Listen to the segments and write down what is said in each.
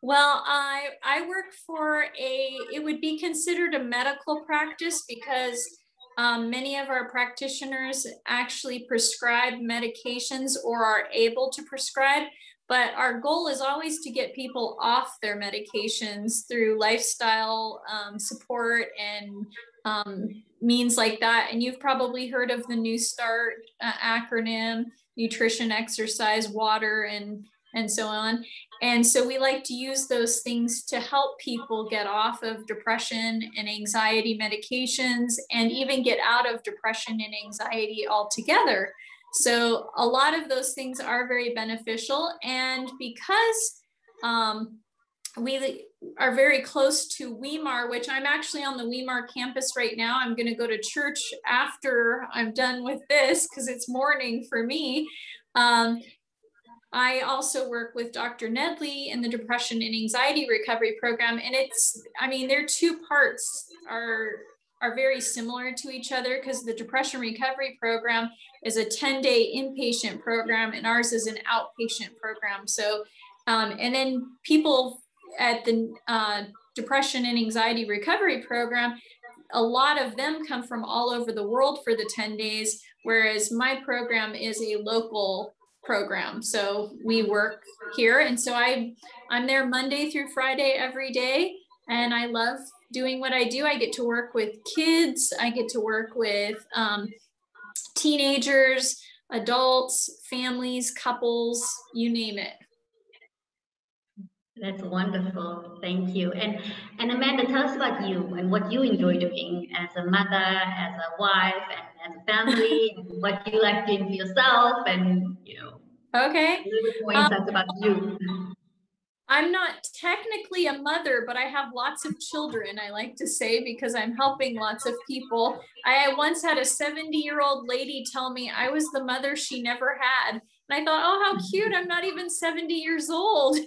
Well, I work for it would be considered a medical practice because many of our practitioners actually prescribe medications or are able to prescribe. But our goal is always to get people off their medications through lifestyle support and means like that. And you've probably heard of the New Start acronym: nutrition, exercise, water, and so on. And so we like to use those things to help people get off of depression and anxiety medications and even get out of depression and anxiety altogether. So a lot of those things are very beneficial. And because we are very close to Weimar, which I'm actually on the Weimar campus right now. I'm going to go to church after I'm done with this because it's morning for me. I also work with Dr. Nedley in the Depression and Anxiety Recovery Program. And their two parts are very similar to each other because the Depression Recovery Program is a 10-day inpatient program and ours is an outpatient program. So, and then people at the Depression and Anxiety Recovery Program, a lot of them come from all over the world for the 10 days, whereas my program is a local program. So we work here. And so I'm there Monday through Friday every day. And I love doing what I do. I get to work with kids. I get to work with teenagers, adults, families, couples, you name it. That's wonderful. Thank you. And Amanda, tell us about you and what you enjoy doing as a mother, as a wife, and as a family, and what you like doing for yourself, and Okay. a little bit more insights about you. I'm not technically a mother, but I have lots of children, I like to say, because I'm helping lots of people. I once had a 70-year-old lady tell me I was the mother she never had. And I thought, oh, how cute. I'm not even 70 years old.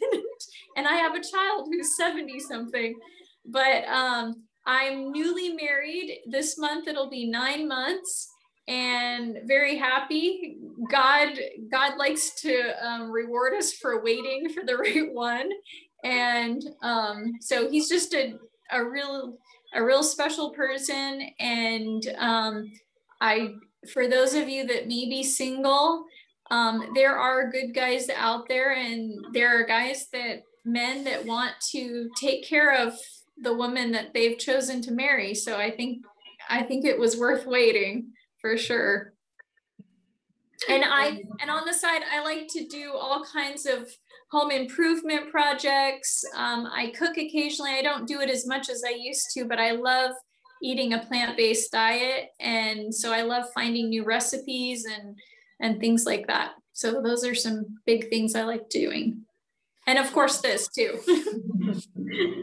And I have a child who's 70 something. But I'm newly married. This month it'll be 9 months. And very happy. God likes to reward us for waiting for the right one. And so he's just a real special person. And for those of you that may be single, there are good guys out there, and there are men that want to take care of the woman that they've chosen to marry. So I think it was worth waiting. For sure. And on the side, I like to do all kinds of home improvement projects. I cook occasionally. I don't do it as much as I used to, but I love eating a plant-based diet. And so I love finding new recipes and things like that. So those are some big things I like doing. And of course this too.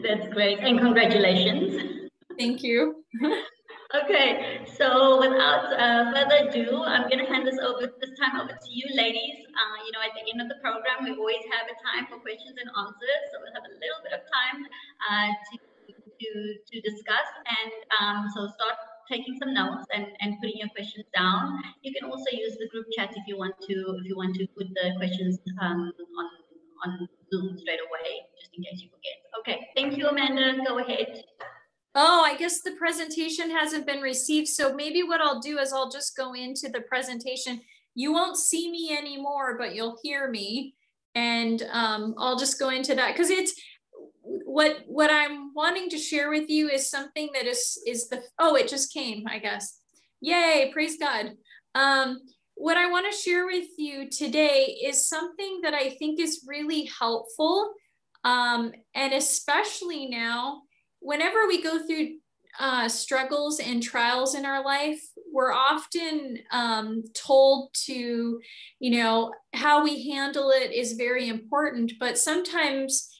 That's great. And congratulations. Thank you. Okay, so without further ado, I'm going to hand this time over to you, ladies. At the end of the program, we always have a time for questions and answers, so we'll have a little bit of time to discuss, and so start taking some notes and putting your questions down. You can also use the group chat if you want to put the questions on Zoom straight away, just in case you forget. Okay, thank you, Amanda. Go ahead. Oh, I guess the presentation hasn't been received. So maybe what I'll do is I'll just go into the presentation. You won't see me anymore, but you'll hear me. And I'll just go into that because it's what I'm wanting to share with you is something that it just came, I guess. Yay, praise God. What I want to share with you today is something that I think is really helpful. And especially now, whenever we go through struggles and trials in our life, we're often told to, how we handle it is very important, but sometimes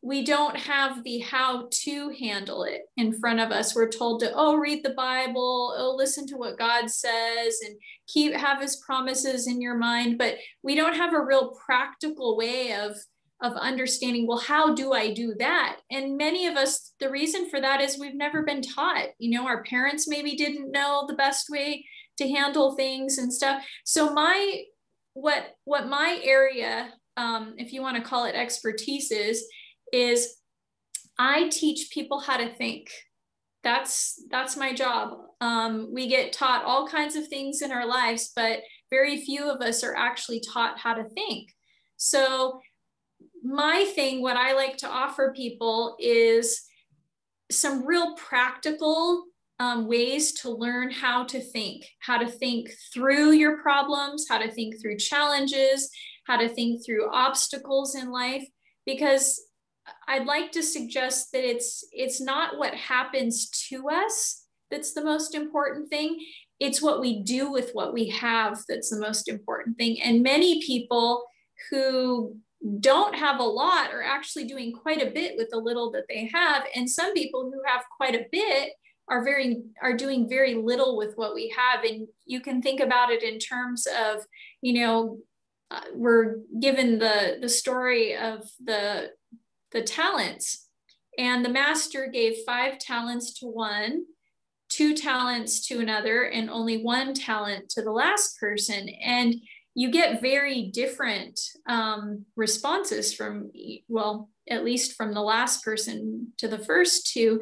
we don't have the how to handle it in front of us. We're told to, read the Bible, listen to what God says, and have his promises in your mind, but we don't have a real practical way of understanding, well, how do I do that? And many of us, the reason for that is we've never been taught. Our parents maybe didn't know the best way to handle things and stuff. So what my area if you want to call it expertise is I teach people how to think. That's my job. We get taught all kinds of things in our lives, but very few of us are actually taught how to think. So my thing, what I like to offer people is some real practical ways to learn how to think through your problems, how to think through challenges, how to think through obstacles in life, because I'd like to suggest that it's not what happens to us that's the most important thing. It's what we do with what we have that's the most important thing. And many people who don't have a lot are actually doing quite a bit with the little that they have. And some people who have quite a bit are doing very little with what we have. And you can think about it in terms of, we're given the story of the talents, and the master gave 5 talents to one, 2 talents to another, and only 1 talent to the last person. And you get very different responses from, well, at least from the last person to the first 2.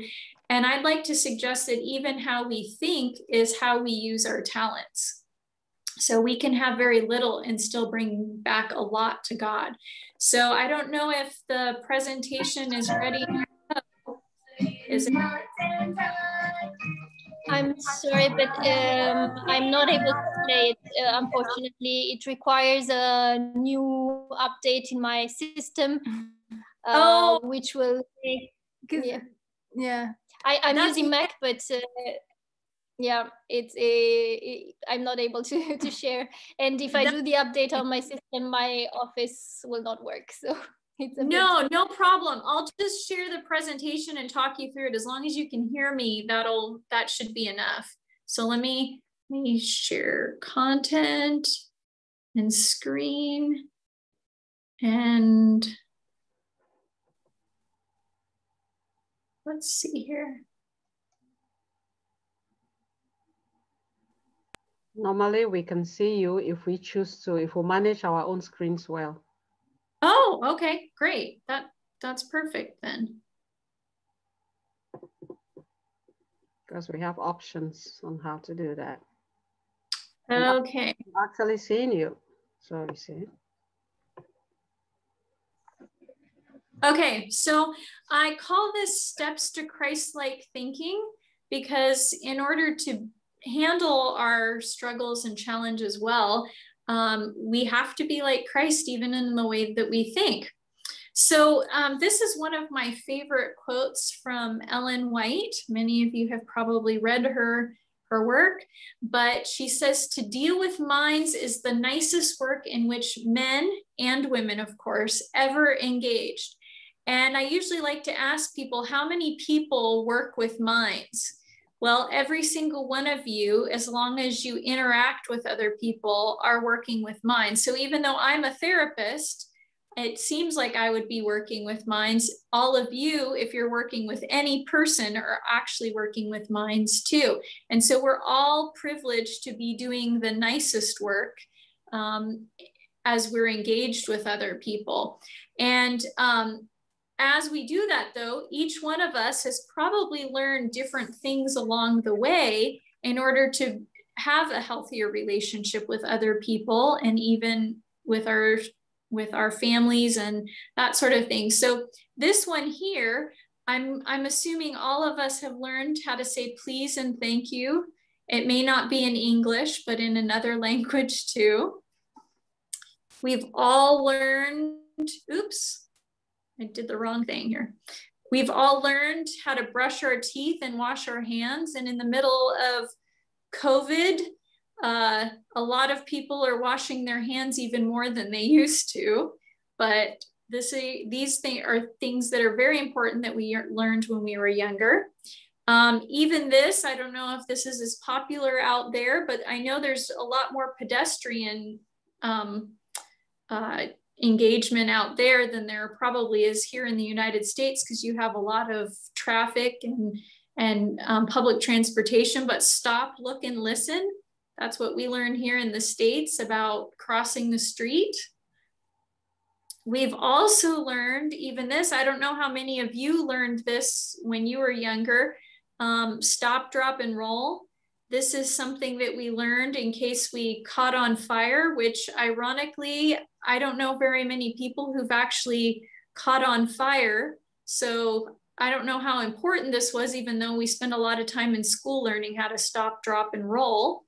And I'd like to suggest that even how we think is how we use our talents. So we can have very little and still bring back a lot to God. So I don't know if the presentation is ready. Is it? I'm sorry, but I'm not able to play it. Unfortunately, it requires a new update in my system, which will take. Yeah. I'm using Mac, but yeah, I'm not able to share. And if I do the update on my system, my Office will not work. So it's no problem. I'll just share the presentation and talk you through it. As long as you can hear me, that should be enough. So let me share content and screen, and let's see here. Normally we can see you if we choose to, if we manage our own screens well. Oh, okay, great. That's perfect then. Because we have options on how to do that. Okay. I'm actually seeing you. So you see. Okay, so I call this steps to Christ-like thinking, because in order to handle our struggles and challenges well, we have to be like Christ even in the way that we think. So this is one of my favorite quotes from Ellen White. Many of you have probably read her work, but she says, "To deal with minds is the nicest work in which men and women, of course, ever engaged." And I usually like to ask people, how many people work with minds? Well, every single one of you, as long as you interact with other people, are working with minds. So even though I'm a therapist, it seems like I would be working with minds. All of you, if you're working with any person, are actually working with minds too. And so we're all privileged to be doing the nicest work as we're engaged with other people. And as we do that, though, each one of us has probably learned different things along the way in order to have a healthier relationship with other people, and even with our families and that sort of thing. So this one here, I'm assuming all of us have learned how to say please and thank you. It may not be in English, but in another language too. We've all learned, oops, I did the wrong thing here. We've all learned how to brush our teeth and wash our hands. And in the middle of COVID, a lot of people are washing their hands even more than they used to. But these are things that are very important that we learned when we were younger. Even this, I don't know if this is as popular out there, but I know there's a lot more pedestrian engagement out there than there probably is here in the United States, because you have a lot of traffic and public transportation. But stop, look, and listen. That's what we learn here in the States about crossing the street. We've also learned, even this, I don't know how many of you learned this when you were younger, stop, drop, and roll. This is something that we learned in case we caught on fire, which ironically, I don't know very many people who've actually caught on fire. So I don't know how important this was, even though we spend a lot of time in school learning how to stop, drop, and roll.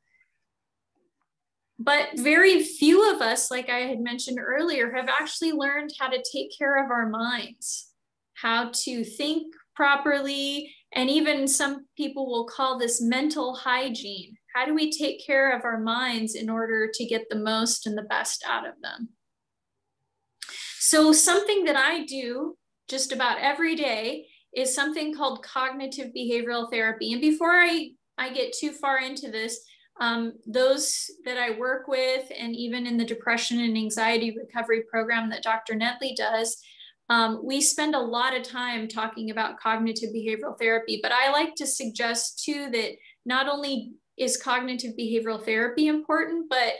But very few of us, like I had mentioned earlier, have actually learned how to take care of our minds, how to think properly, and even some people will call this mental hygiene. How do we take care of our minds in order to get the most and the best out of them? So something that I do just about every day is something called cognitive behavioral therapy. And before I get too far into this, those that I work with, and even in the depression and anxiety recovery program that Dr. Nedley does, we spend a lot of time talking about cognitive behavioral therapy. But I like to suggest too that not only is cognitive behavioral therapy important, but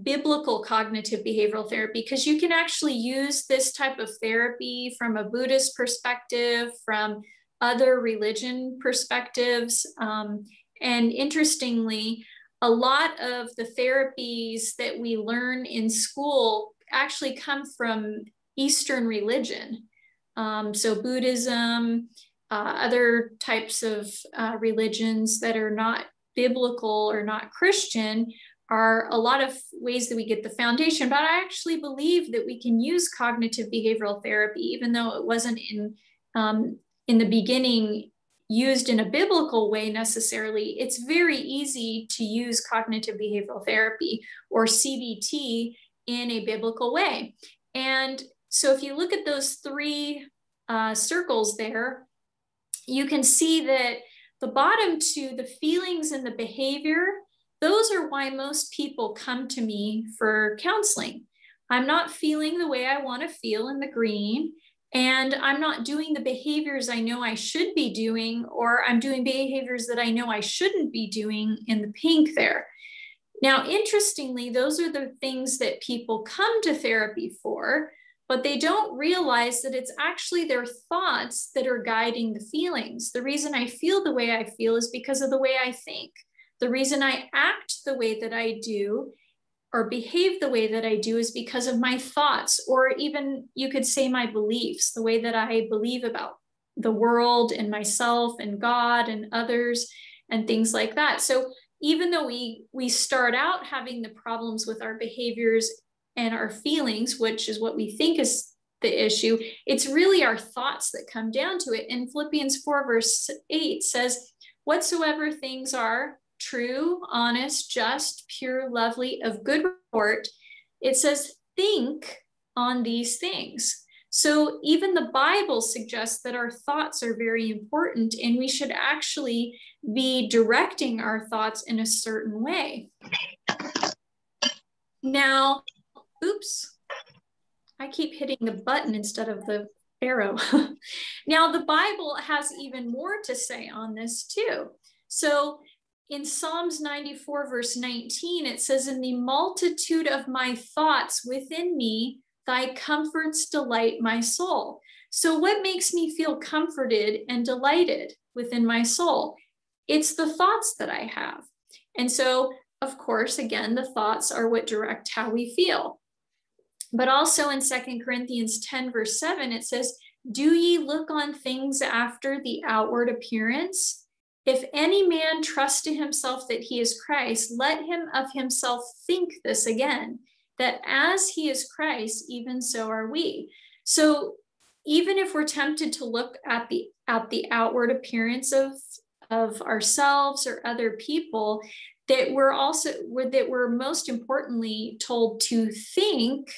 biblical cognitive behavioral therapy, because you can actually use this type of therapy from a Buddhist perspective, from other religion perspectives. And interestingly, a lot of the therapies that we learn in school actually come from Eastern religion. So Buddhism, other types of religions that are not biblical or not Christian are a lot of ways that we get the foundation. But I actually believe that we can use cognitive behavioral therapy, even though it wasn't in the beginning used in a biblical way necessarily. It's very easy to use cognitive behavioral therapy or CBT in a biblical way. And so if you look at those three circles there, you can see that the bottom two, the feelings and the behavior, those are why most people come to me for counseling. I'm not feeling the way I want to feel in the green, and I'm not doing the behaviors I know I should be doing, or I'm doing behaviors that I know I shouldn't be doing in the pink there. Now, interestingly, those are the things that people come to therapy for, but they don't realize that it's actually their thoughts that are guiding the feelings. The reason I feel the way I feel is because of the way I think. The reason I act the way that I do or behave the way that I do is because of my thoughts, or even you could say my beliefs, the way that I believe about the world and myself and God and others and things like that. So even though we start out having the problems with our behaviors and our feelings, which is what we think is the issue, it's really our thoughts that come down to it. And Philippians 4 verse 8 says, whatsoever things are true, honest, just, pure, lovely, of good report, it says, think on these things. So even the Bible suggests that our thoughts are very important, and we should actually be directing our thoughts in a certain way. Now, oops, I keep hitting the button instead of the arrow. Now, the Bible has even more to say on this too. So in Psalms 94 verse 19, it says, in the multitude of my thoughts within me, thy comforts delight my soul. So what makes me feel comforted and delighted within my soul? It's the thoughts that I have. And so, of course, again, the thoughts are what direct how we feel. But also in 2 Corinthians 10 verse 7, it says, do ye look on things after the outward appearance? If any man trust to himself that he is Christ, let him of himself think this again, that as he is Christ, even so are we. So even if we're tempted to look at the outward appearance of ourselves or other people, that we're most importantly told to think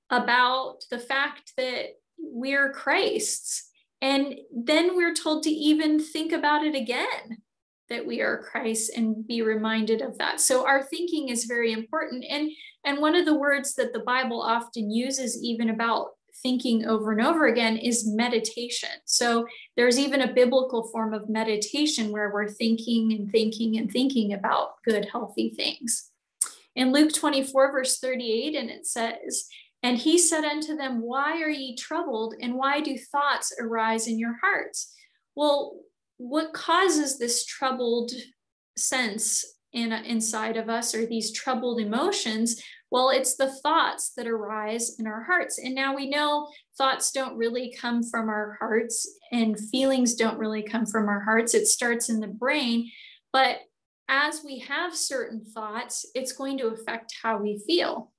about the fact that we're Christ's. And then we're told to even think about it again, that we are Christ, and be reminded of that. So our thinking is very important. And one of the words that the Bible often uses even about thinking over and over again is meditation. So there's even a biblical form of meditation where we're thinking and thinking and thinking about good, healthy things. In Luke 24, verse 38, and it says, And he said unto them, why are ye troubled, and why do thoughts arise in your hearts? Well, what causes this troubled sense inside of us, or these troubled emotions? Well, it's the thoughts that arise in our hearts. And now we know thoughts don't really come from our hearts, and feelings don't really come from our hearts. It starts in the brain. But as we have certain thoughts, it's going to affect how we feel.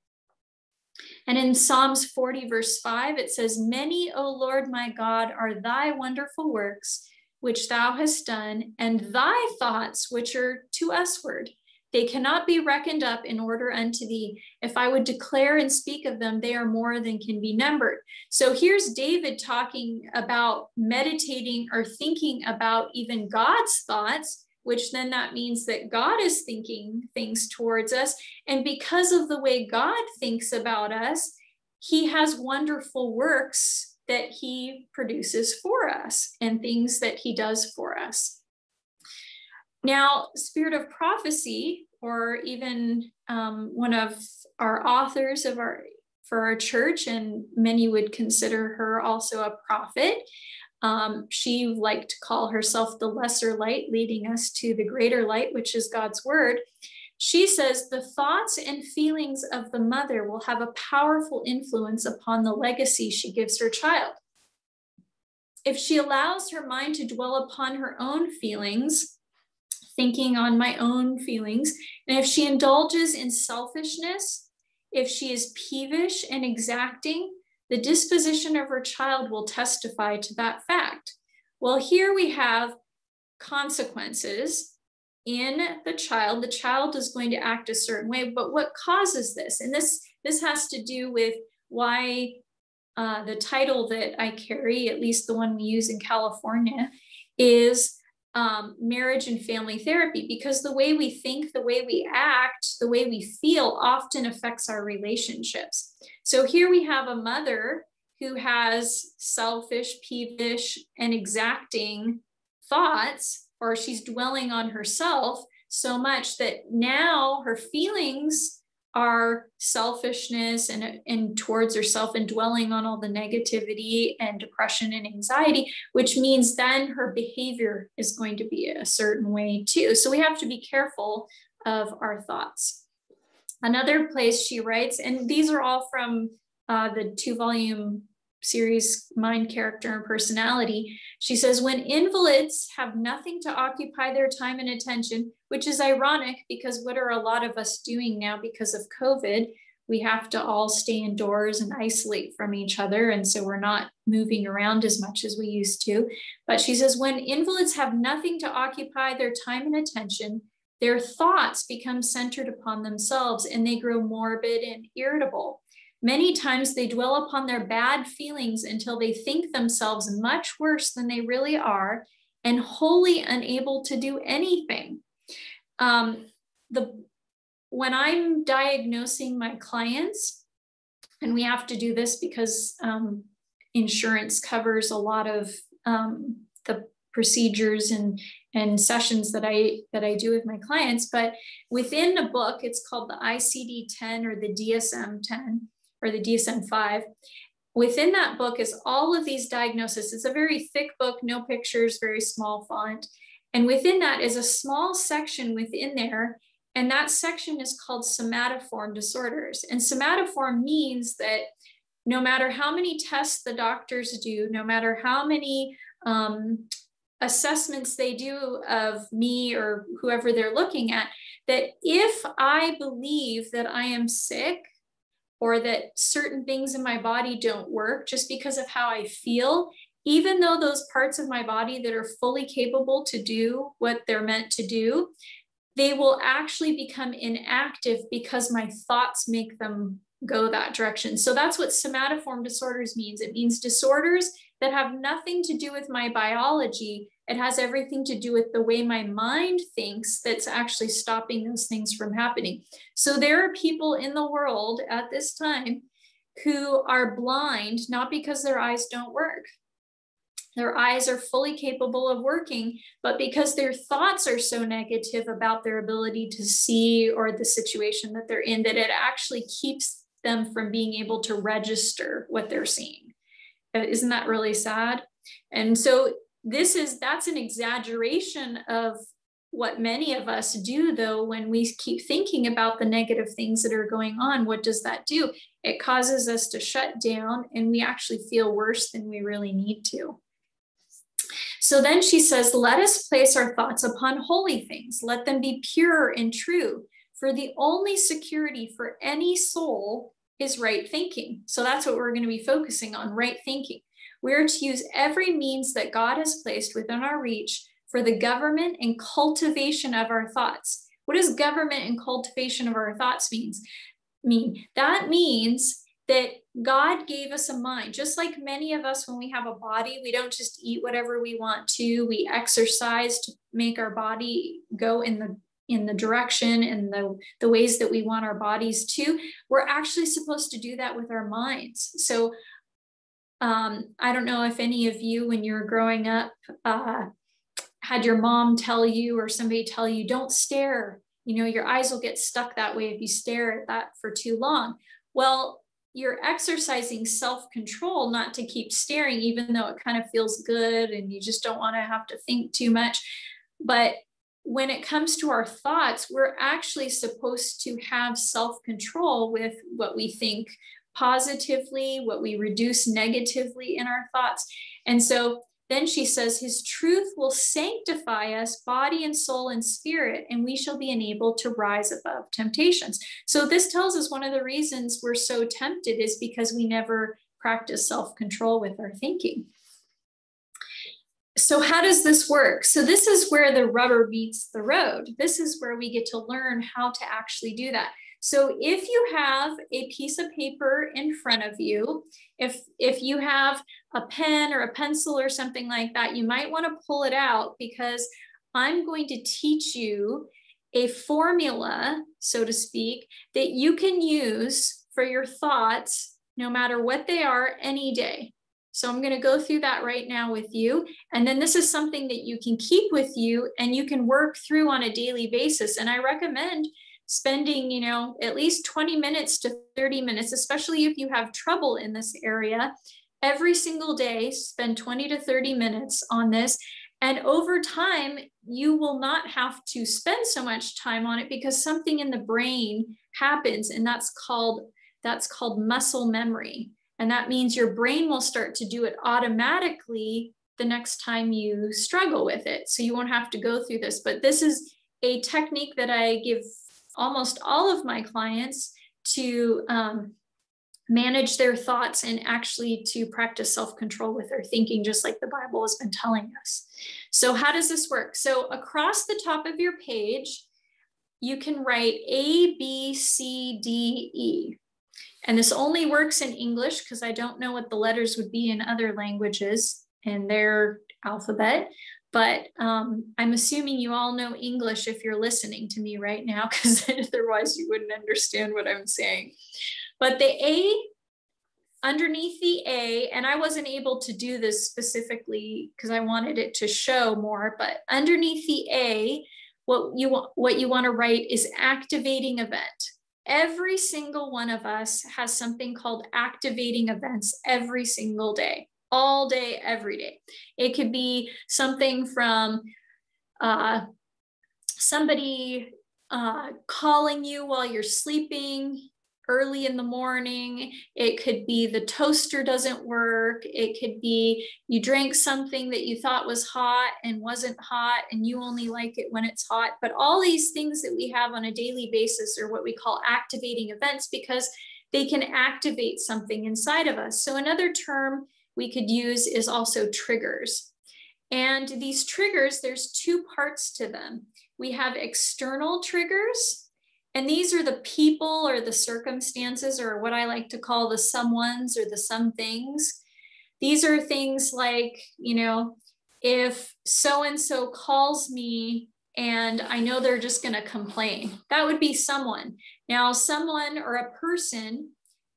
And in Psalms 40, verse 5, it says, many, O Lord my God, are thy wonderful works, which thou hast done, and thy thoughts, which are to usward. They cannot be reckoned up in order unto thee. If I would declare and speak of them, they are more than can be numbered. So here's David talking about meditating or thinking about even God's thoughts, which then that means that God is thinking things towards us. And because of the way God thinks about us, he has wonderful works that he produces for us and things that he does for us. Now, Spirit of Prophecy, or even one of our authors for our church, and many would consider her also a prophet. She liked to call herself the lesser light, leading us to the greater light, which is God's word. She says the thoughts and feelings of the mother will have a powerful influence upon the legacy she gives her child. If she allows her mind to dwell upon her own feelings, thinking on my own feelings, and if she indulges in selfishness, if she is peevish and exacting, the disposition of her child will testify to that fact. Well, here we have consequences in the child. The child is going to act a certain way, but what causes this? And this has to do with why the title that I carry, at least the one we use in California, is marriage and family therapy, because the way we think, the way we act, the way we feel often affects our relationships. So here we have a mother who has selfish, peevish, and exacting thoughts, or she's dwelling on herself so much that now her feelings are selfishness and towards herself, and dwelling on all the negativity and depression and anxiety, which means then her behavior is going to be a certain way too. So we have to be careful of our thoughts. Another place she writes, and these are all from the 2-volume series, Mind, Character, and Personality. She says, when invalids have nothing to occupy their time and attention, which is ironic because what are a lot of us doing now because of COVID? We have to all stay indoors and isolate from each other. And so we're not moving around as much as we used to. But she says, when invalids have nothing to occupy their time and attention, their thoughts become centered upon themselves and they grow morbid and irritable. Many times they dwell upon their bad feelings until they think themselves much worse than they really are and wholly unable to do anything. When I'm diagnosing my clients, and we have to do this because insurance covers a lot of the procedures and sessions that I do with my clients, but within the book, it's called the ICD-10 or the DSM-10 or the DSM-5. Within that book is all of these diagnoses. It's a very thick book, no pictures, very small font. And within that is a small section within there, and that section is called somatoform disorders. And somatoform means that no matter how many tests the doctors do, no matter how many assessments they do of me or whoever they're looking at, that if I believe that I am sick or that certain things in my body don't work just because of how I feel, even though those parts of my body that are fully capable to do what they're meant to do, they will actually become inactive because my thoughts make them go that direction. So that's what somatoform disorders means. It means disorders that have nothing to do with my biology. It has everything to do with the way my mind thinks that's actually stopping those things from happening. So there are people in the world at this time who are blind, not because their eyes don't work. Their eyes are fully capable of working, but because their thoughts are so negative about their ability to see or the situation that they're in, that it actually keeps them from being able to register what they're seeing. Isn't that really sad? And so that's an exaggeration of what many of us do, though. When we keep thinking about the negative things that are going on, what does that do? It causes us to shut down, and we actually feel worse than we really need to. So then she says, let us place our thoughts upon holy things. Let them be pure and true. For the only security for any soul is right thinking. So that's what we're going to be focusing on, right thinking. We are to use every means that God has placed within our reach for the government and cultivation of our thoughts. What does government and cultivation of our thoughts mean? That means that God gave us a mind. Just like many of us, when we have a body, we don't just eat whatever we want to. We exercise to make our body go in the direction and the ways that we want our bodies to. We're actually supposed to do that with our minds. So I don't know if any of you, when you were growing up, had your mom tell you or somebody tell you, don't stare. You know, your eyes will get stuck that way if you stare at that for too long. Well, you're exercising self-control not to keep staring, even though it kind of feels good and you just don't want to have to think too much. But when it comes to our thoughts, we're actually supposed to have self-control with what we think positively, what we reduce negatively in our thoughts. And so then she says, his truth will sanctify us, body and soul and spirit, and we shall be enabled to rise above temptations. So this tells us one of the reasons we're so tempted is because we never practice self-control with our thinking. So how does this work? So this is where the rubber meets the road. This is where we get to learn how to actually do that. So if you have a piece of paper in front of you, if you have a pen or a pencil or something like that, you might want to pull it out, because I'm going to teach you a formula, so to speak, that you can use for your thoughts, no matter what they are, any day. So I'm going to go through that right now with you. And then this is something that you can keep with you and you can work through on a daily basis. And I recommend spending, you know, at least 20 minutes to 30 minutes, especially if you have trouble in this area, every single day, spend 20 to 30 minutes on this. And over time, you will not have to spend so much time on it, because something in the brain happens, and that's called muscle memory. And that means your brain will start to do it automatically the next time you struggle with it. So you won't have to go through this. But this is a technique that I give almost all of my clients to manage their thoughts and actually to practice self-control with their thinking, just like the Bible has been telling us. So how does this work? So across the top of your page, you can write A, B, C, D, E. And this only works in English because I don't know what the letters would be in other languages in their alphabet. But I'm assuming you all know English if you're listening to me right now, because otherwise you wouldn't understand what I'm saying. But the A, underneath the A, and I wasn't able to do this specifically because I wanted it to show more, but underneath the A, what you want to write is activating event. Every single one of us has something called activating events every single day. All day, every day. It could be something from somebody calling you while you're sleeping early in the morning. It could be the toaster doesn't work. It could be you drank something that you thought was hot and wasn't hot, and you only like it when it's hot. But all these things that we have on a daily basis are what we call activating events, because they can activate something inside of us. So another term we could use is also triggers. And these triggers, there's two parts to them. We have external triggers, and these are the people or the circumstances, or what I like to call the someones or the some things. These are things like, you know, if so-and-so calls me and I know they're just going to complain, that would be someone. Now, someone or a person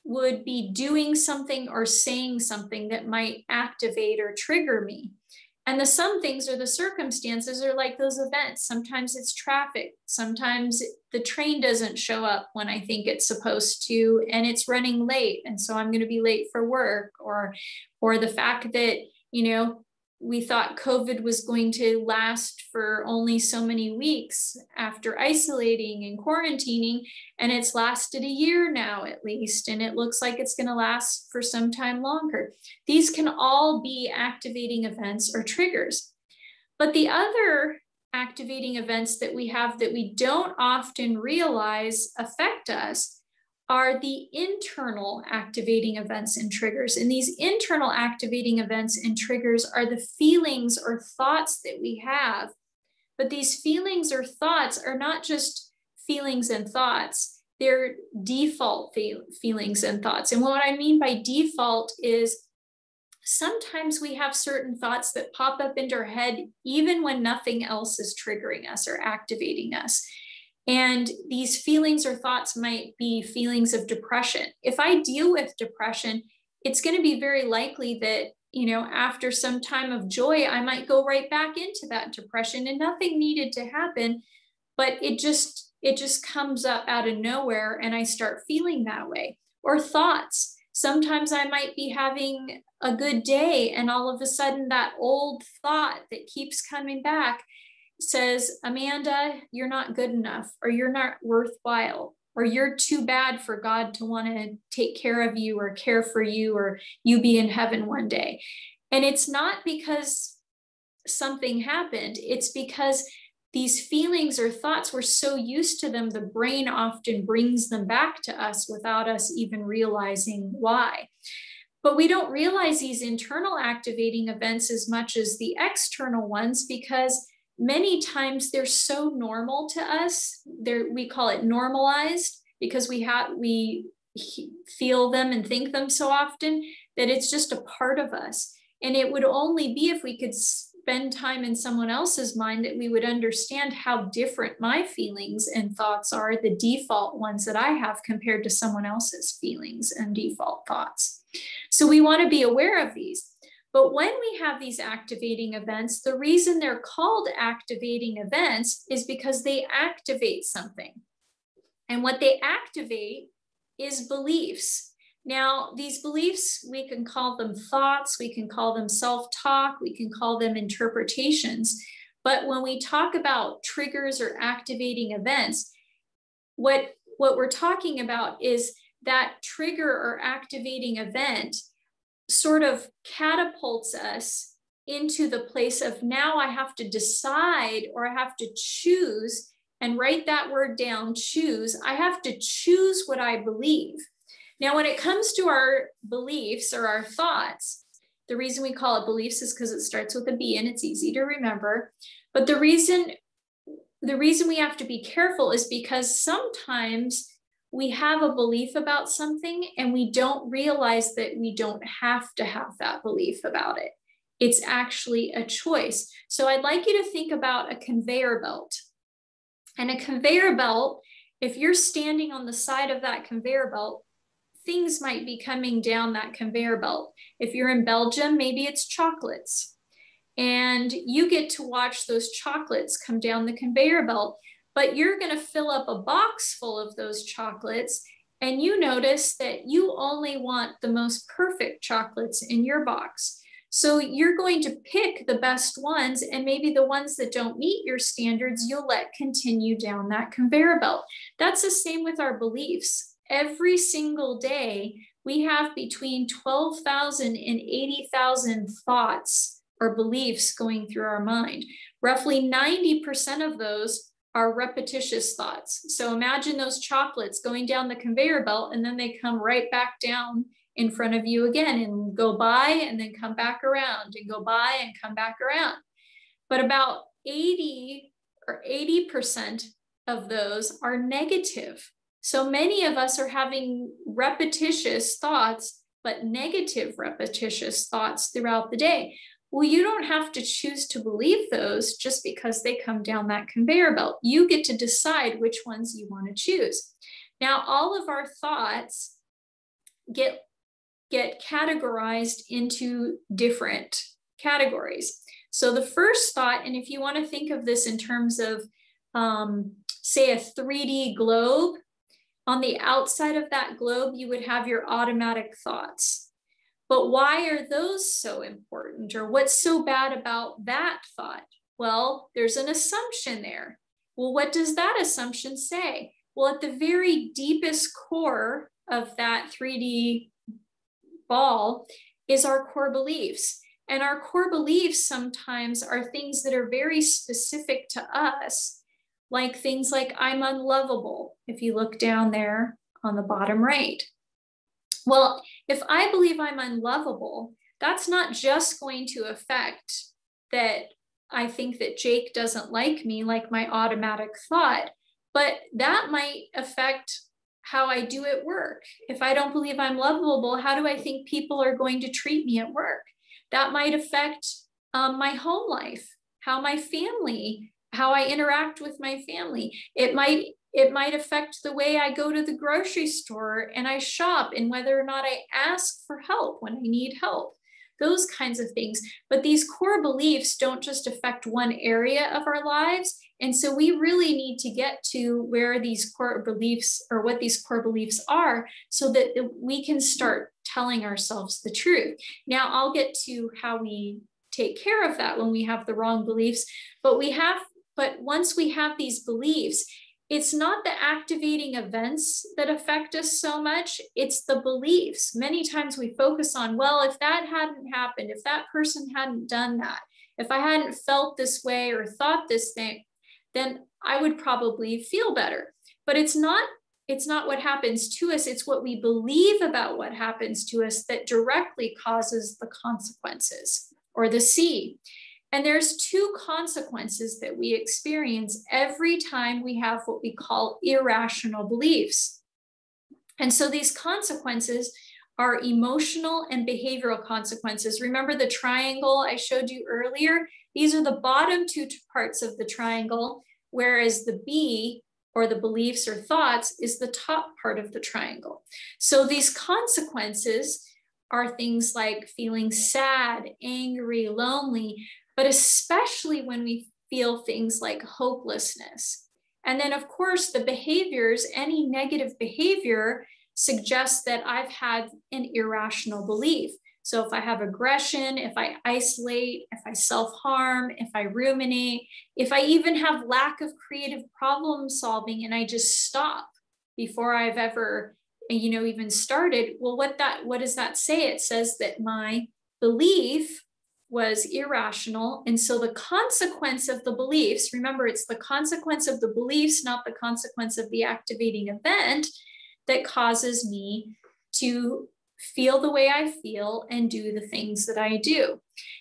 would be doing something or saying something that might activate or trigger me. And the some things or the circumstances are like those events. Sometimes it's traffic. Sometimes the train doesn't show up when I think it's supposed to, and it's running late. And so I'm going to be late for work, or the fact that, you know, we thought COVID was going to last for only so many weeks after isolating and quarantining, and it's lasted a year now at least, and it looks like it's going to last for some time longer. These can all be activating events or triggers. But the other activating events that we have that we don't often realize affect us are the internal activating events and triggers. And these internal activating events and triggers are the feelings or thoughts that we have. But these feelings or thoughts are not just feelings and thoughts, they're default feelings and thoughts. And what I mean by default is sometimes we have certain thoughts that pop up into our head even when nothing else is triggering us or activating us. And these feelings or thoughts might be feelings of depression. If I deal with depression, it's going to be very likely that, you know, after some time of joy, I might go right back into that depression, and nothing needed to happen, but it just comes up out of nowhere and I start feeling that way. Or thoughts. Sometimes I might be having a good day and all of a sudden that old thought that keeps coming back says, Amanda, you're not good enough, or you're not worthwhile, or you're too bad for God to want to take care of you or care for you, or you be in heaven one day. And it's not because something happened. It's because these feelings or thoughts, we're so used to them, the brain often brings them back to us without us even realizing why. But we don't realize these internal activating events as much as the external ones, because many times they're so normal to us. We call it normalized because we feel them and think them so often that it's just a part of us. And it would only be if we could spend time in someone else's mind that we would understand how different my feelings and thoughts are, the default ones that I have compared to someone else's feelings and default thoughts. So we want to be aware of these. But when we have these activating events, the reason they're called activating events is because they activate something. And what they activate is beliefs. Now, these beliefs, we can call them thoughts, we can call them self-talk, we can call them interpretations. But when we talk about triggers or activating events, what we're talking about is that trigger or activating event sort of catapults us into the place of, now I have to decide, or I have to choose, and write that word down, choose. I have to choose what I believe. Now, when it comes to our beliefs or our thoughts, the reason we call it beliefs is because it starts with a B and it's easy to remember. But the reason we have to be careful is because sometimes we have a belief about something and we don't realize that we don't have to have that belief about it. It's actually a choice. So I'd like you to think about a conveyor belt. And a conveyor belt, if you're standing on the side of that conveyor belt, things might be coming down that conveyor belt. If you're in Belgium, maybe it's chocolates. And you get to watch those chocolates come down the conveyor belt. But you're going to fill up a box full of those chocolates, and you notice that you only want the most perfect chocolates in your box. So you're going to pick the best ones, and maybe the ones that don't meet your standards, you'll let continue down that conveyor belt. That's the same with our beliefs. Every single day, we have between 12,000 and 80,000 thoughts or beliefs going through our mind. Roughly 90% of those are repetitious thoughts. So imagine those chocolates going down the conveyor belt, and then they come right back down in front of you again and go by and then come back around and go by and come back around. But about 80% of those are negative. So many of us are having repetitious thoughts, but negative repetitious thoughts throughout the day. Well, you don't have to choose to believe those just because they come down that conveyor belt. You get to decide which ones you want to choose. Now, all of our thoughts get categorized into different categories. So the first thought, and if you want to think of this in terms of, say, a 3D globe, on the outside of that globe, you would have your automatic thoughts. But why are those so important? Or what's so bad about that thought? Well, there's an assumption there. Well, what does that assumption say? Well, at the very deepest core of that 3D ball is our core beliefs. And our core beliefs sometimes are things that are very specific to us, like things like I'm unlovable, if you look down there on the bottom right. Well, if I believe I'm unlovable, that's not just going to affect that I think that Jake doesn't like me, like my automatic thought, but that might affect how I do at work. If I don't believe I'm lovable, how do I think people are going to treat me at work? That might affect my home life, how I interact with my family. It might affect the way I go to the grocery store and I shop, and whether or not I ask for help when I need help, those kinds of things. But these core beliefs don't just affect one area of our lives. And so we really need to get to where these core beliefs, or what these core beliefs are, so that we can start telling ourselves the truth. Now, I'll get to how we take care of that when we have the wrong beliefs, but once we have these beliefs, it's not the activating events that affect us so much, it's the beliefs. Many times we focus on, well, if that hadn't happened, if that person hadn't done that, if I hadn't felt this way or thought this thing, then I would probably feel better. But it's not what happens to us, it's what we believe about what happens to us that directly causes the consequences, or the C. And there's two consequences that we experience every time we have what we call irrational beliefs. And so these consequences are emotional and behavioral consequences. Remember the triangle I showed you earlier? These are the bottom two parts of the triangle, whereas the B, or the beliefs or thoughts, is the top part of the triangle. So these consequences are things like feeling sad, angry, lonely, but especially when we feel things like hopelessness. And then of course the behaviors, any negative behavior suggests that I've had an irrational belief. So if I have aggression, if I isolate, if I self-harm, if I ruminate, if I even have lack of creative problem solving and I just stop before I've ever, even started, well, what does that say? It says that my belief was irrational. And so the consequence of the beliefs, remember, it's the consequence of the beliefs, not the consequence of the activating event, that causes me to feel the way I feel and do the things that I do.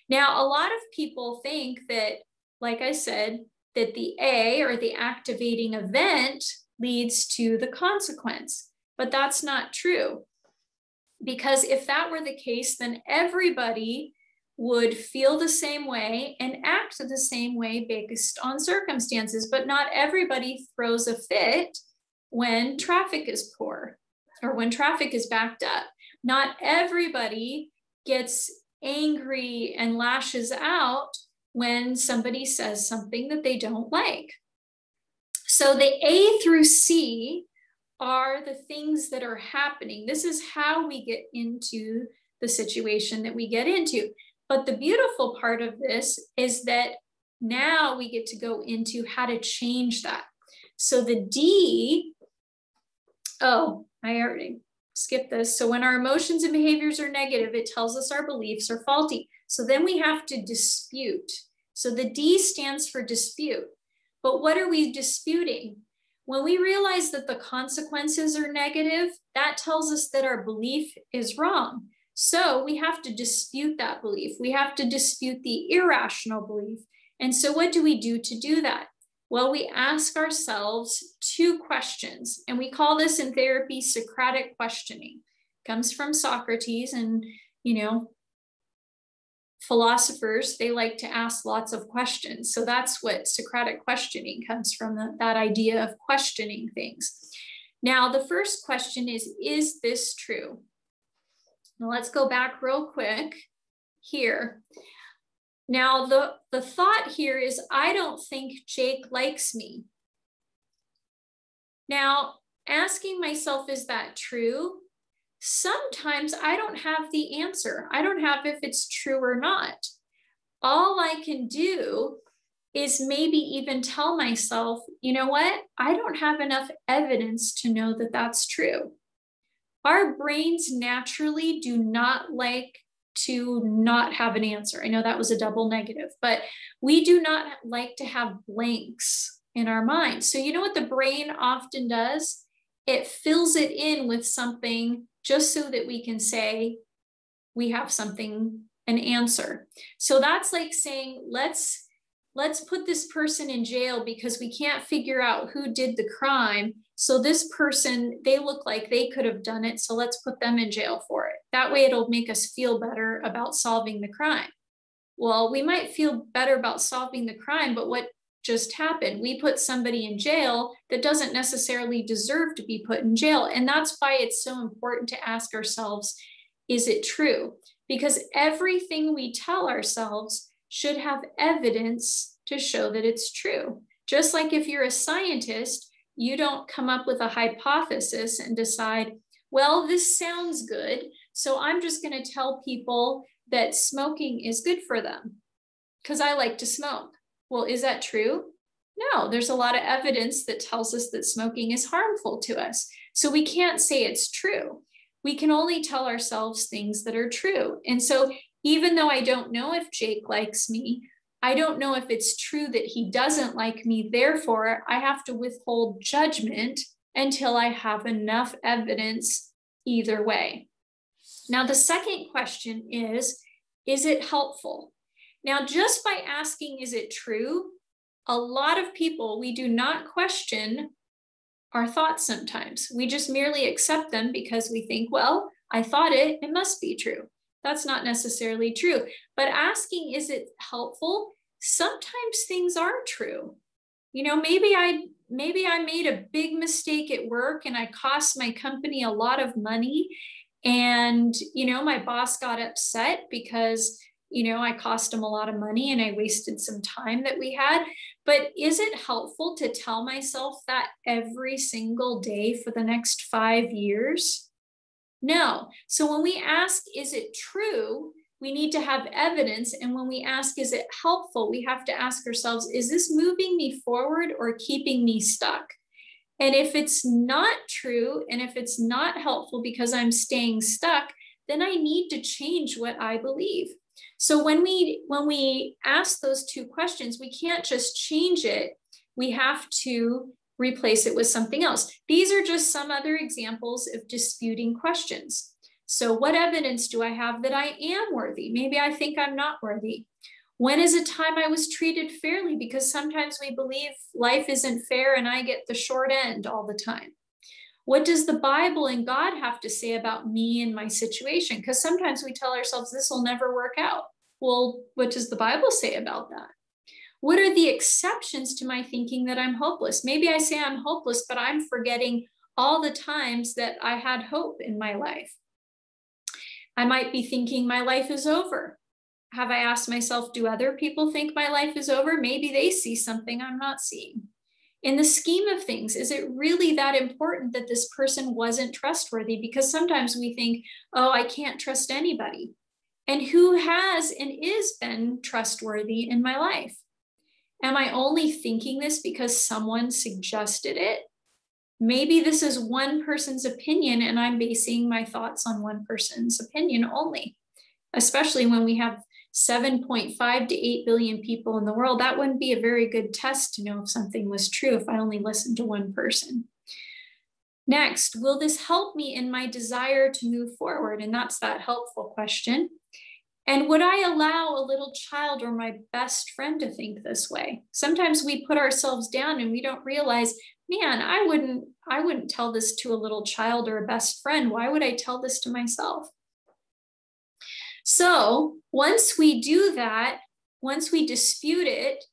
Now, a lot of people think that, like I said, that the A, or the activating event, leads to the consequence, but that's not true. Because if that were the case, then everybody would feel the same way and act the same way based on circumstances, but not everybody throws a fit when traffic is poor or when traffic is backed up. Not everybody gets angry and lashes out when somebody says something that they don't like. So the A through C are the things that are happening. This is how we get into the situation that we get into. But the beautiful part of this is that now we get to go into how to change that. So the D, oh, I already skipped this. So when our emotions and behaviors are negative, it tells us our beliefs are faulty. So then we have to dispute. So the D stands for dispute. But what are we disputing? When we realize that the consequences are negative, that tells us that our belief is wrong. So we have to dispute that belief. We have to dispute the irrational belief. And so what do we do to do that? Well, we ask ourselves two questions, and we call this in therapy Socratic questioning. It comes from Socrates, and philosophers, they like to ask lots of questions. So that's what Socratic questioning comes from, that idea of questioning things. Now, the first question is this true? Now let's go back real quick here. Now, the thought here is, I don't think Jake likes me. Now, asking myself, is that true? Sometimes I don't have the answer. I don't have if it's true or not. All I can do is maybe even tell myself, you know what? I don't have enough evidence to know that that's true. Our brains naturally do not like to not have an answer. I know that was a double negative, but we do not like to have blanks in our mind. So you know what the brain often does? It fills it in with something just so that we can say we have something, an answer. So that's like saying, let's put this person in jail because we can't figure out who did the crime. So this person, they look like they could have done it. So let's put them in jail for it. That way it'll make us feel better about solving the crime. Well, we might feel better about solving the crime, but what just happened? We put somebody in jail that doesn't necessarily deserve to be put in jail. And that's why it's so important to ask ourselves, is it true? Because everything we tell ourselves should have evidence to show that it's true. Just like if you're a scientist, you don't come up with a hypothesis and decide, well, this sounds good, so I'm just going to tell people that smoking is good for them because I like to smoke. Well, is that true? No, there's a lot of evidence that tells us that smoking is harmful to us. So we can't say it's true. We can only tell ourselves things that are true. And so even though I don't know if Jake likes me, I don't know if it's true that he doesn't like me. Therefore, I have to withhold judgment until I have enough evidence either way. Now, the second question is it helpful? Now, just by asking, is it true? A lot of people, we do not question our thoughts sometimes. We just merely accept them because we think, well, I thought it must be true. That's not necessarily true. But asking, is it helpful? Sometimes things are true. You know, maybe I made a big mistake at work and I cost my company a lot of money. And, you know, my boss got upset because, you know, I cost him a lot of money and I wasted some time that we had. But is it helpful to tell myself that every single day for the next 5 years? No. So when we ask, is it true? We need to have evidence. And when we ask, is it helpful? We have to ask ourselves, is this moving me forward or keeping me stuck? And if it's not true, and if it's not helpful because I'm staying stuck, then I need to change what I believe. So when we ask those two questions, we can't just change it. We have to replace it with something else. These are just some other examples of disputing questions. So what evidence do I have that I am worthy? Maybe I think I'm not worthy. When is a time I was treated fairly? Because sometimes we believe life isn't fair and I get the short end all the time. What does the Bible and God have to say about me and my situation? Because sometimes we tell ourselves this will never work out. Well, what does the Bible say about that? What are the exceptions to my thinking that I'm hopeless? Maybe I say I'm hopeless, but I'm forgetting all the times that I had hope in my life. I might be thinking my life is over. Have I asked myself, do other people think my life is over? Maybe they see something I'm not seeing. In the scheme of things, is it really that important that this person wasn't trustworthy? Because sometimes we think, oh, I can't trust anybody. And who has and is been trustworthy in my life? Am I only thinking this because someone suggested it? Maybe this is one person's opinion and I'm basing my thoughts on one person's opinion only, especially when we have 7.5 to 8 billion people in the world. That wouldn't be a very good test to know if something was true if I only listened to one person. Next, will this help me in my desire to move forward? And that's that helpful question. And would I allow a little child or my best friend to think this way? Sometimes we put ourselves down and we don't realize, man, I wouldn't tell this to a little child or a best friend. Why would I tell this to myself? So once we do that, once we dispute it,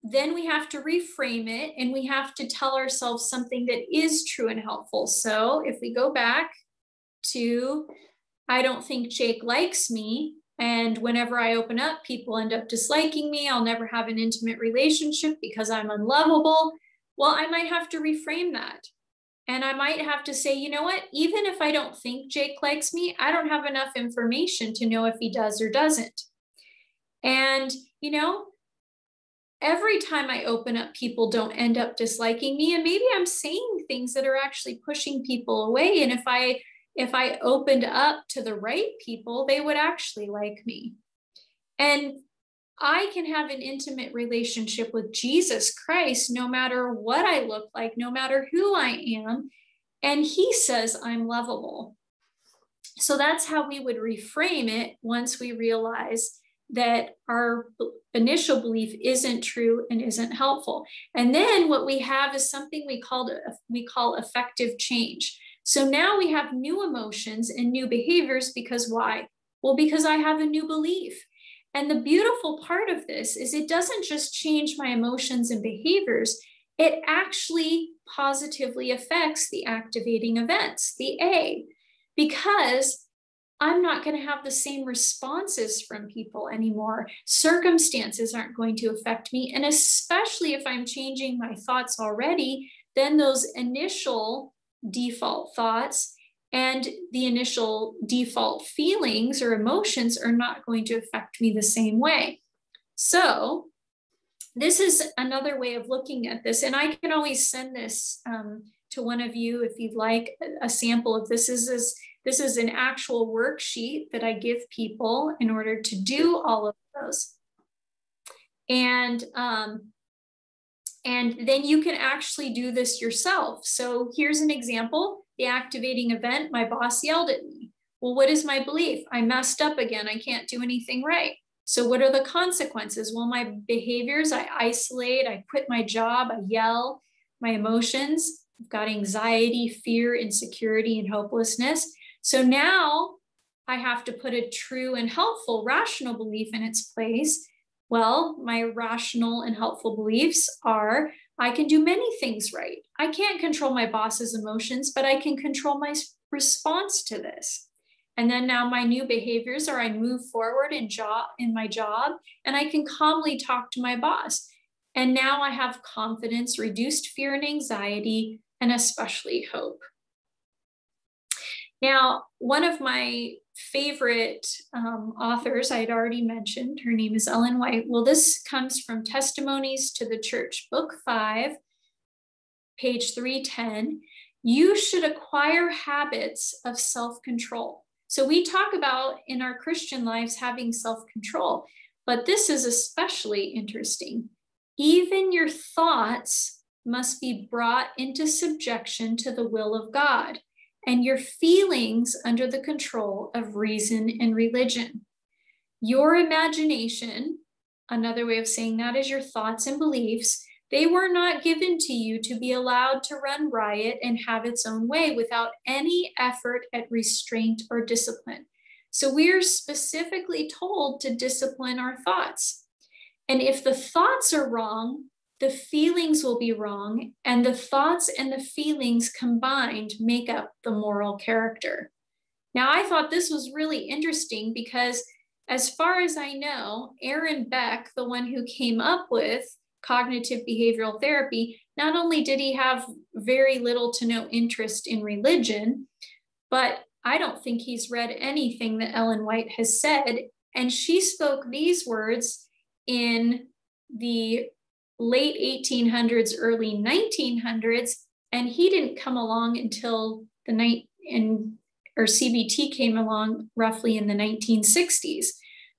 then we have to reframe it and we have to tell ourselves something that is true and helpful. So if we go back to, I don't think Jake likes me, And whenever I open up, people end up disliking me. I'll never have an intimate relationship because I'm unlovable. Well, I might have to reframe that. And I might have to say, you know what, even if I don't think Jake likes me, I don't have enough information to know if he does or doesn't. And, you know, every time I open up, people don't end up disliking me. And maybe I'm saying things that are actually pushing people away. And if I opened up to the right people, they would actually like me. And I can have an intimate relationship with Jesus Christ, no matter what I look like, no matter who I am. And he says I'm lovable. So that's how we would reframe it once we realize that our initial belief isn't true and isn't helpful. And then what we have is something we call effective change. So now we have new emotions and new behaviors because why? Well, because I have a new belief. And the beautiful part of this is it doesn't just change my emotions and behaviors, it actually positively affects the activating events, the A, because I'm not going to have the same responses from people anymore. Circumstances aren't going to affect me. And especially if I'm changing my thoughts already, then those initial default thoughts and the initial default feelings or emotions are not going to affect me the same way. So this is another way of looking at this. And I can always send this to one of you if you'd like a sample of this. This is an actual worksheet that I give people in order to do all of those. And then you can actually do this yourself. So here's an example. The activating event, my boss yelled at me. Well, what is my belief? I messed up again. I can't do anything right. So what are the consequences? Well, my behaviors, I isolate, I quit my job, I yell. My emotions, I've got anxiety, fear, insecurity, and hopelessness. So now I have to put a true and helpful rational belief in its place. Well, my rational and helpful beliefs are, I can do many things right. I can't control my boss's emotions, but I can control my response to this. And then now my new behaviors are I move forward in my job, and I can calmly talk to my boss. And now I have confidence, reduced fear and anxiety, and especially hope. Now, one of my favorite authors I had already mentioned, her name is Ellen White. Well, this comes from Testimonies to the Church, Book 5, page 310. You should acquire habits of self-control. So we talk about in our Christian lives having self-control, but this is especially interesting. Even your thoughts must be brought into subjection to the will of God, and your feelings under the control of reason and religion. Your imagination, another way of saying that is your thoughts and beliefs, they were not given to you to be allowed to run riot and have its own way without any effort at restraint or discipline. So we are specifically told to discipline our thoughts. And if the thoughts are wrong, the feelings will be wrong, and the thoughts and the feelings combined make up the moral character. Now, I thought this was really interesting because as far as I know, Aaron Beck, the one who came up with cognitive behavioral therapy, not only did he have very little to no interest in religion, but I don't think he's read anything that Ellen White has said. And she spoke these words in the late 1800s, early 1900s, and he didn't come along until CBT came along roughly in the 1960s.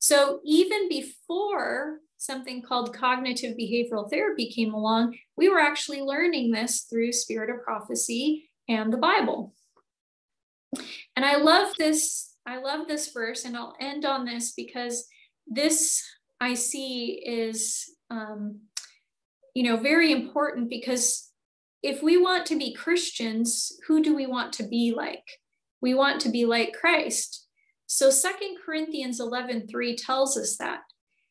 So even before something called cognitive behavioral therapy came along, we were actually learning this through Spirit of Prophecy and the Bible. And I love this verse, and I'll end on this because this I see is very important, because if we want to be Christians, who do we want to be like? We want to be like Christ. So 2 Corinthians 11:3 tells us that.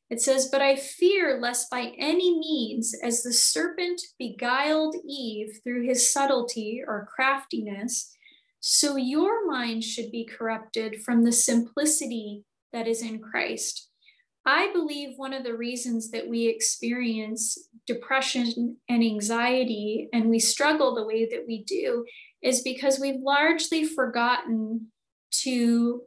It says, "But I fear lest by any means, as the serpent beguiled Eve through his subtlety or craftiness, so your mind should be corrupted from the simplicity that is in Christ. I believe one of the reasons that we experience depression and anxiety and we struggle the way that we do is because we've largely forgotten to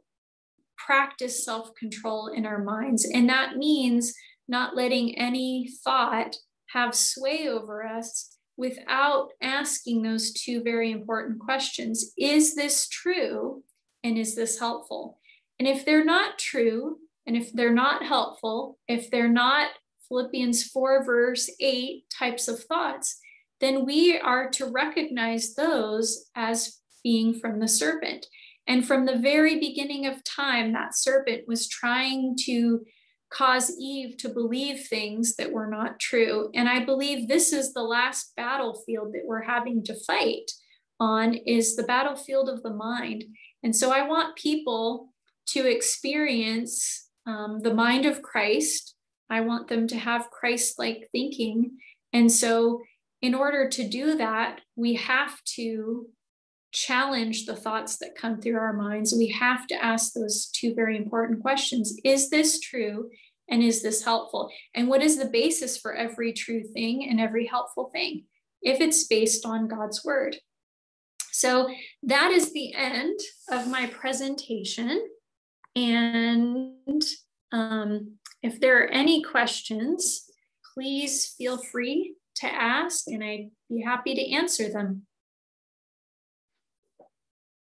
practice self-control in our minds. And that means not letting any thought have sway over us without asking those two very important questions. Is this true? And is this helpful? And if they're not true, and if they're not helpful, if they're not Philippians 4 verse 8 types of thoughts, then we are to recognize those as being from the serpent. And from the very beginning of time, that serpent was trying to cause Eve to believe things that were not true. And I believe this is the last battlefield that we're having to fight on, is the battlefield of the mind. And so I want people to experience the mind of Christ. I want them to have Christ-like thinking. And so in order to do that, we have to challenge the thoughts that come through our minds. We have to ask those two very important questions. Is this true? And is this helpful? And what is the basis for every true thing and every helpful thing? If it's based on God's word. So that is the end of my presentation. And if there are any questions, please feel free to ask, and I'd be happy to answer them.